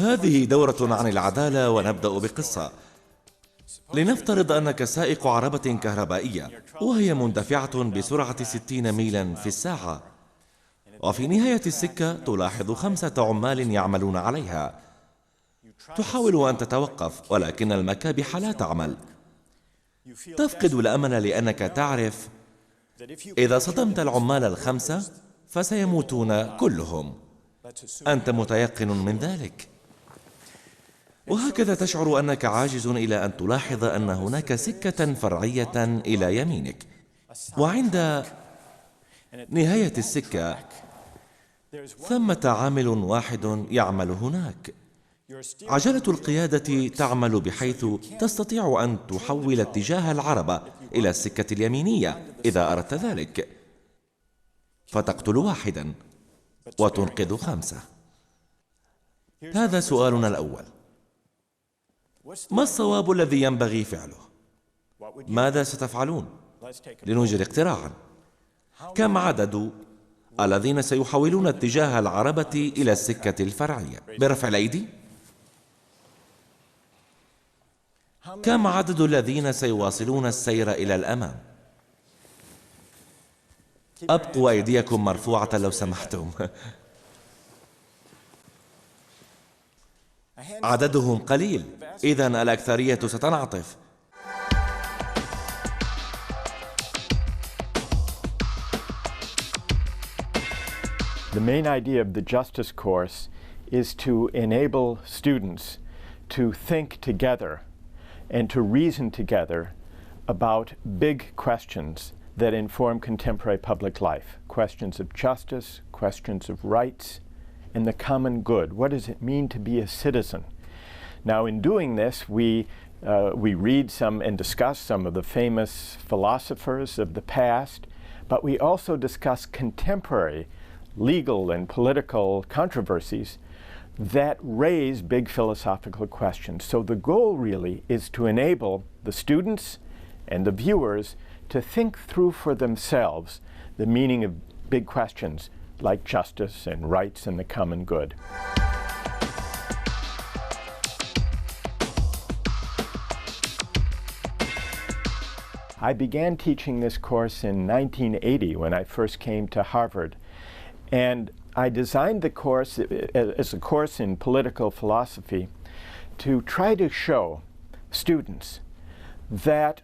هذه دورة عن العدالة، ونبدأ بقصة. لنفترض أنك سائق عربة كهربائية، وهي مندفعة بسرعة 60 ميلا في الساعة، وفي نهاية السكة تلاحظ 5 عمال يعملون عليها. تحاول أن تتوقف، ولكن المكابح لا تعمل. تفقد الأمل لأنك تعرف إذا صدمت العمال ال5 فسيموتون كلهم. أنت متيقن من ذلك، وهكذا تشعر أنك عاجز إلى أن تلاحظ أن هناك سكة فرعية إلى يمينك، وعند نهاية السكة ثمة عامل واحد يعمل هناك. عجلة القيادة تعمل بحيث تستطيع أن تحول اتجاه العربة إلى السكة اليمينية إذا أردت ذلك، فتقتل واحدا وتنقذ 5. هذا سؤالنا الأول: ما الصواب الذي ينبغي فعله؟ ماذا ستفعلون؟ لنجري اقتراعا. كم عدد الذين سيحولون اتجاه العربة إلى السكة الفرعية؟ برفع الأيدي. كم عدد الذين سيواصلون السير إلى الأمام؟ أبقوا أيديكم مرفوعة لو سمحتم. عددهم قليل، إذن الأكثرية ستنعطف. The main idea of the justice course is to enable students to think together and to reason together about big questions that inform contemporary public life. Questions of justice, questions of rights, and the common good. What does it mean to be a citizen? Now, in doing this, we read some and discuss some of the famous philosophers of the past, but we also discuss contemporary legal and political controversies that raise big philosophical questions. So the goal really is to enable the students and the viewers to think through for themselves the meaning of big questions like justice and rights and the common good. I began teaching this course in 1980 when I first came to Harvard. And I designed the course as a course in political philosophy to try to show students that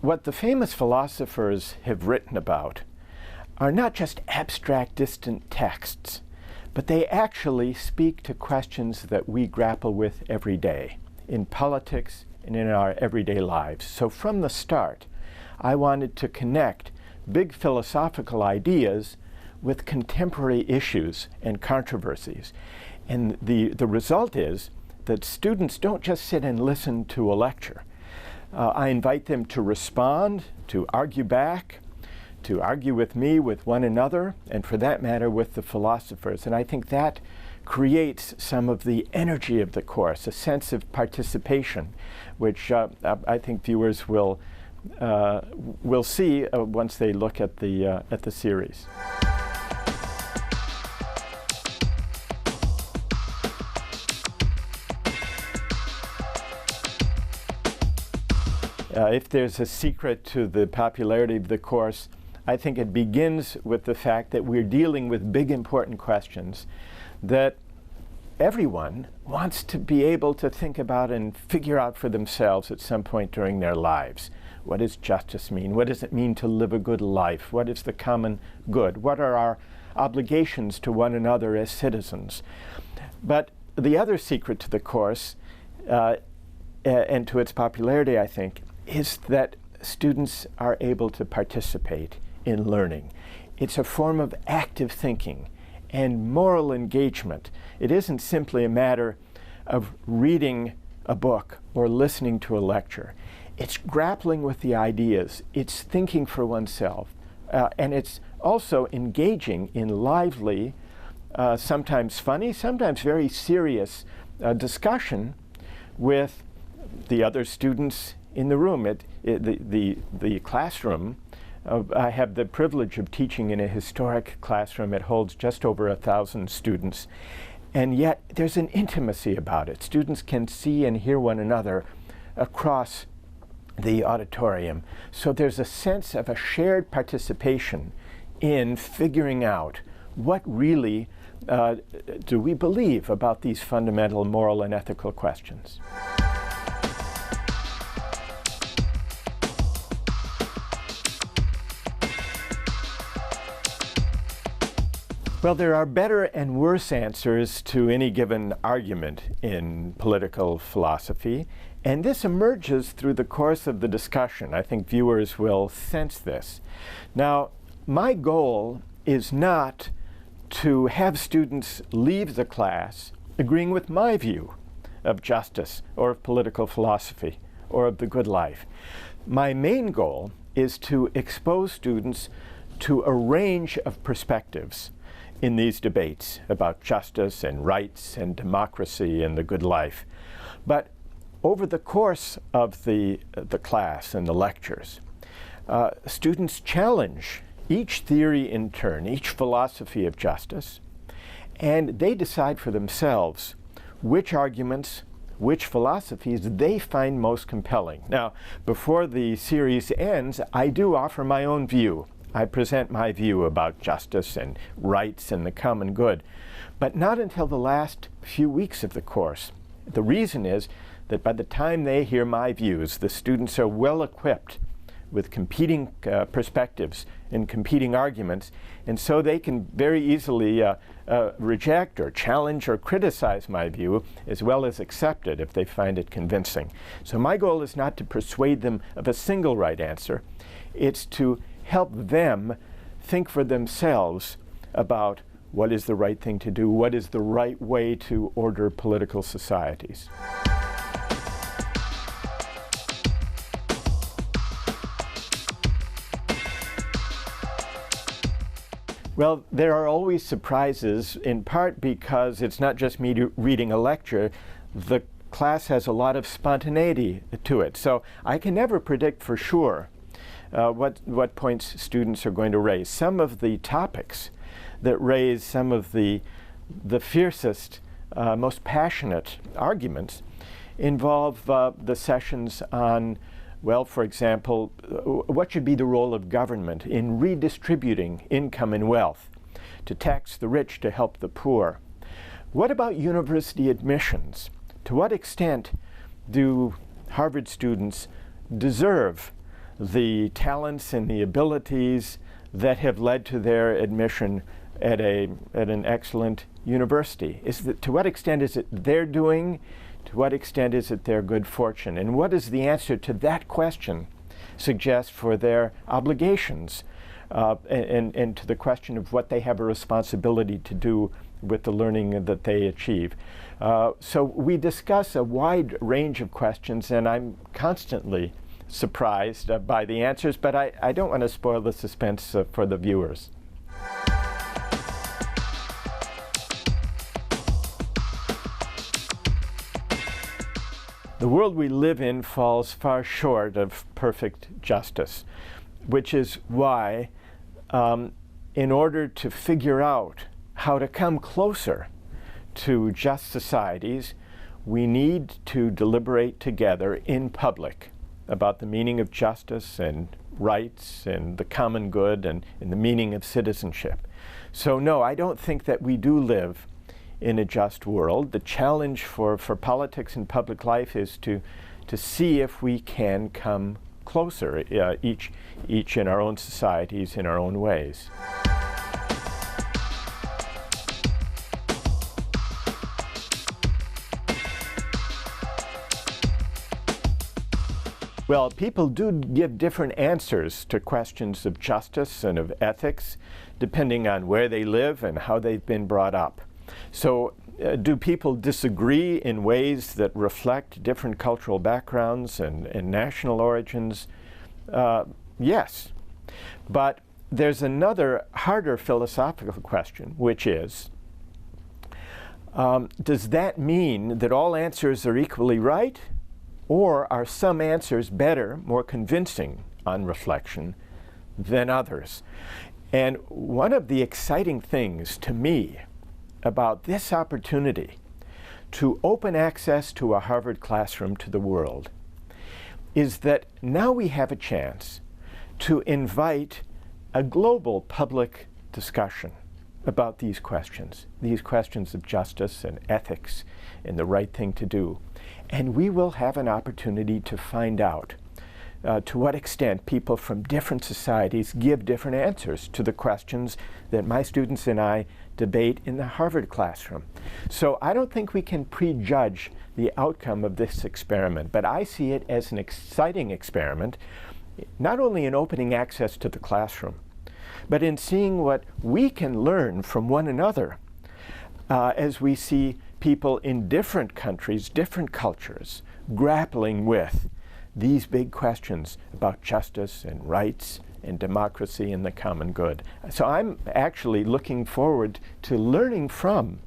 what the famous philosophers have written about are not just abstract, distant texts, but they actually speak to questions that we grapple with every day in politics and in our everyday lives. So from the start, I wanted to connect big philosophical ideas with contemporary issues and controversies. And the result is that students don't just sit and listen to a lecture. I invite them to respond, to argue back, to argue with me, with one another, and for that matter, with the philosophers. And I think that creates some of the energy of the course, a sense of participation, which I think viewers will see once they look at the series. If there's a secret to the popularity of the course, I think it begins with the fact that we're dealing with big, important questions that everyone wants to be able to think about and figure out for themselves at some point during their lives. What does justice mean? What does it mean to live a good life? What is the common good? What are our obligations to one another as citizens? But the other secret to the course and to its popularity, I think, is that students are able to participate in learning. It's a form of active thinking and moral engagement. It isn't simply a matter of reading a book or listening to a lecture. It's grappling with the ideas. It's thinking for oneself. And it's also engaging in lively, sometimes funny, sometimes very serious discussion with the other students in the room. The classroom, I have the privilege of teaching in a historic classroom. It holds just over 1,000 students. and yet there's an intimacy about it. Students can see and hear one another across the auditorium. So there's a sense of a shared participation in figuring out what really do we believe about these fundamental moral and ethical questions. Well, there are better and worse answers to any given argument in political philosophy, and this emerges through the course of the discussion. I think viewers will sense this. Now, my goal is not to have students leave the class agreeing with my view of justice or of political philosophy or of the good life. My main goal is to expose students to a range of perspectives in these debates about justice and rights and democracy and the good life. But over the course of the class and the lectures, students challenge each theory in turn, each philosophy of justice, and they decide for themselves which arguments, which philosophies they find most compelling. Now, before the series ends, I do offer my own view. I present my view about justice and rights and the common good, but not until the last few weeks of the course. The reason is that by the time they hear my views, the students are well equipped with competing perspectives and competing arguments, and so they can very easily reject or challenge or criticize my view as well as accept it if they find it convincing. So my goal is not to persuade them of a single right answer. It's to help them think for themselves about what is the right thing to do, what is the right way to order political societies. Well, there are always surprises, in part because it's not just me reading a lecture. The class has a lot of spontaneity to it, so I can never predict for sure what points students are going to raise. Some of the topics that raise some of the fiercest, most passionate arguments involve the sessions on, well, for example, what should be the role of government in redistributing income and wealth, to tax the rich to help the poor? What about university admissions? To what extent do Harvard students deserve the talents and the abilities that have led to their admission at an excellent university? To what extent is it their doing? To what extent is it their good fortune? And what does the answer to that question suggest for their obligations and to the question of what they have a responsibility to do with the learning that they achieve? So we discuss a wide range of questions, and I'm constantly surprised by the answers, but I don't want to spoil the suspense for the viewers. The world we live in falls far short of perfect justice, which is why, in order to figure out how to come closer to just societies, we need to deliberate together in public about the meaning of justice and rights and the common good and the meaning of citizenship. So no, I don't think that we do live in a just world. The challenge for politics and public life is to see if we can come closer, each in our own societies, in our own ways. Well, people do give different answers to questions of justice and of ethics, depending on where they live and how they've been brought up. So do people disagree in ways that reflect different cultural backgrounds and national origins? Yes. But there's another harder philosophical question, which is, does that mean that all answers are equally right? Or are some answers better, more convincing on reflection than others? And one of the exciting things to me about this opportunity to open access to a Harvard classroom to the world is that now we have a chance to invite a global public discussion about these questions of justice and ethics and the right thing to do. And we will have an opportunity to find out to what extent people from different societies give different answers to the questions that my students and I debate in the Harvard classroom. So I don't think we can prejudge the outcome of this experiment, but I see it as an exciting experiment, not only in opening access to the classroom, but in seeing what we can learn from one another as we see people in different countries, different cultures, grappling with these big questions about justice and rights and democracy and the common good. So I'm actually looking forward to learning from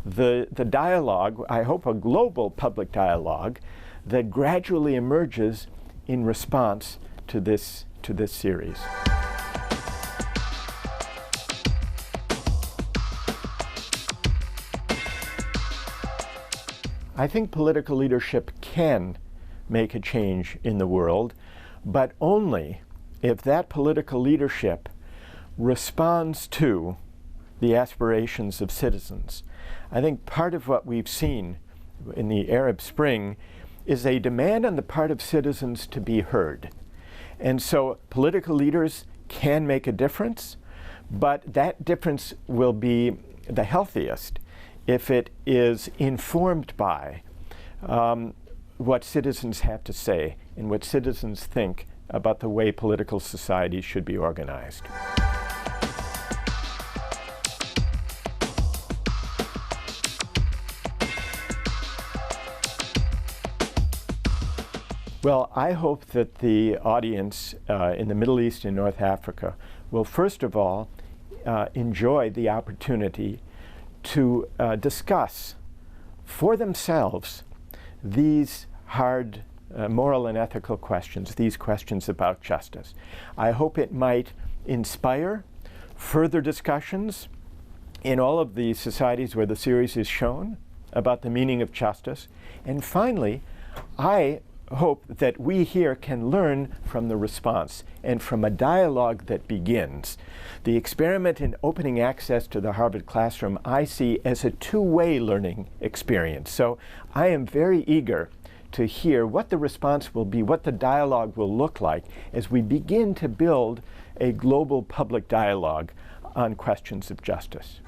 the dialogue, I hope a global public dialogue, that gradually emerges in response to this series. I think political leadership can make a change in the world, but only if that political leadership responds to the aspirations of citizens. I think part of what we've seen in the Arab Spring is a demand on the part of citizens to be heard. And so political leaders can make a difference, but that difference will be the healthiest if it is informed by what citizens have to say and what citizens think about the way political societies should be organized. Well, I hope that the audience in the Middle East and North Africa will first of all enjoy the opportunity to discuss for themselves these hard moral and ethical questions, these questions about justice. I hope it might inspire further discussions in all of the societies where the series is shown about the meaning of justice. And finally, I hope that we here can learn from the response and from a dialogue that begins. The experiment in opening access to the Harvard classroom I see as a two-way learning experience. So I am very eager to hear what the response will be, what the dialogue will look like as we begin to build a global public dialogue on questions of justice.